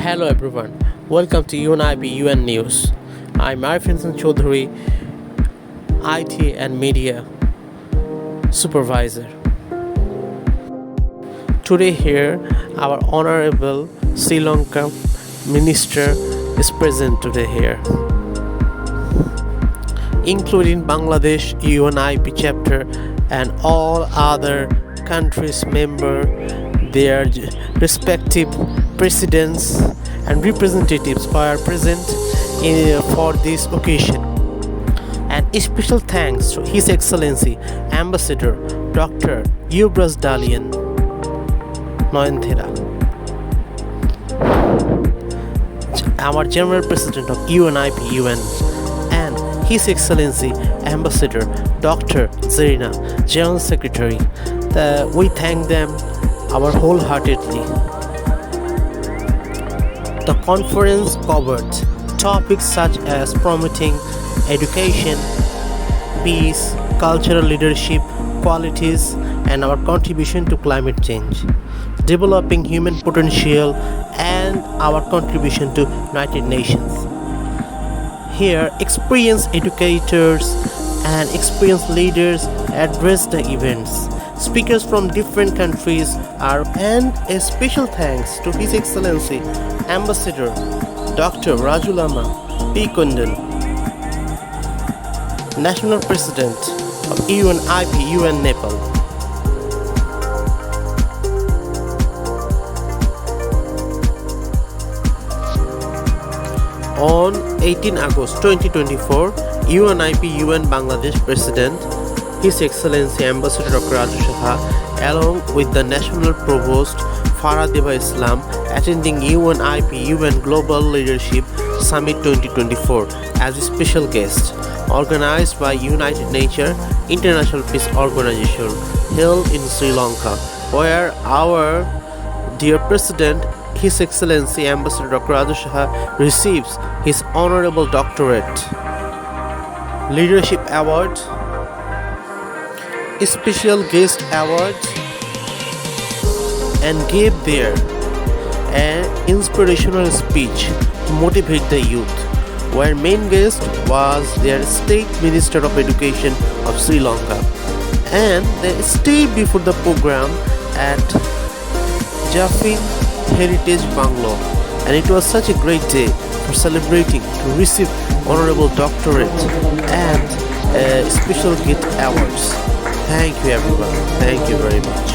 Hello everyone, welcome to UNIP UN News. I'm Arifin Chaudhary, IT and Media Supervisor. Today here, our Honorable Sri Lanka Minister is present today here, including Bangladesh UNIP chapter and all other countries member, their respective presidents and representatives are present for this occasion. And a special thanks to His Excellency Ambassador Dr. Yubras Dalian Noyenthera, our General President of UNIP UN, and His Excellency Ambassador Dr. Zarina, General Secretary. We thank them wholeheartedly. The conference covered topics such as promoting education, peace, cultural leadership, qualities, and our contribution to climate change, developing human potential, and our contribution to United Nations. Here, experienced educators and experienced leaders address the events. Speakers from different countries are, and a special thanks to His Excellency Ambassador Dr. Rajulama P. Kundan, National President of UNIP UN Nepal. On 18 August 2024, UNIP UN Bangladesh President His Excellency Ambassador Dr. Raju Shah, along with the National Provost Farah Deva Islam, attending UNIP UN Global Leadership Summit 2024 as a special guest, organized by United Nations International Peace Organization, held in Sri Lanka, where our dear President His Excellency Ambassador Dr. Raju Shah receives his honorable doctorate, Leadership Award, Special Guest Award, and gave there an inspirational speech to motivate the youth, where main guest was their State Minister of Education of Sri Lanka. And they stayed before the program at Jaffin Heritage Bungalow, and it was such a great day for celebrating to receive honorable doctorate and special gift awards. Thank you everyone. Thank you very much.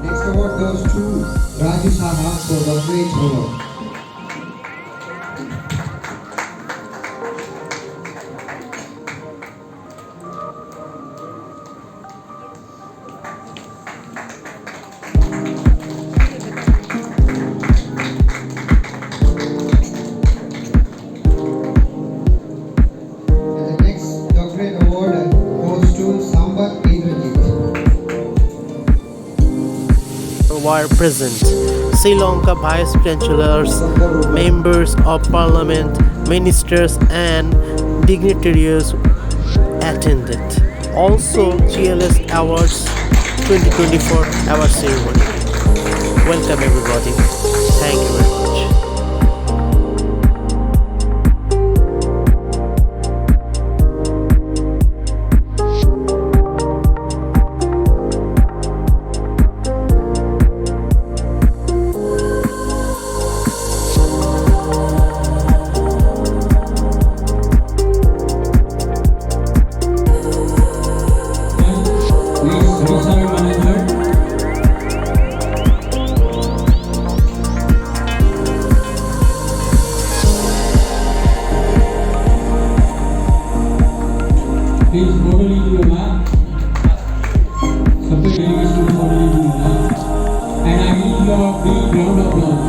Next award goes to Raju Saha for the great honor. Were present Sri Lanka Vice Chancellors, members of Parliament, ministers, and dignitaries attended. Also, GLS Awards 2024 award ceremony. Welcome everybody. Thank you very much. Please formally do your math. Separate delegation formally do your math. And I need your big round of applause.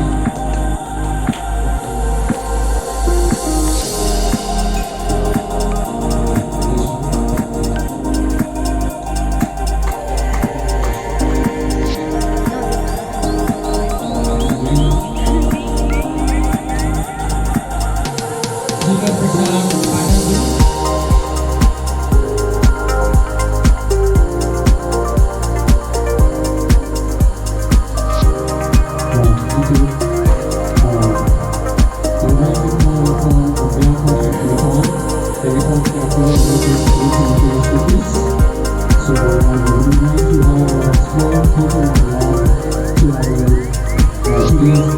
Institute. I would like to call upon on behalf of the report capital activities. So I would like to have a small token of to our students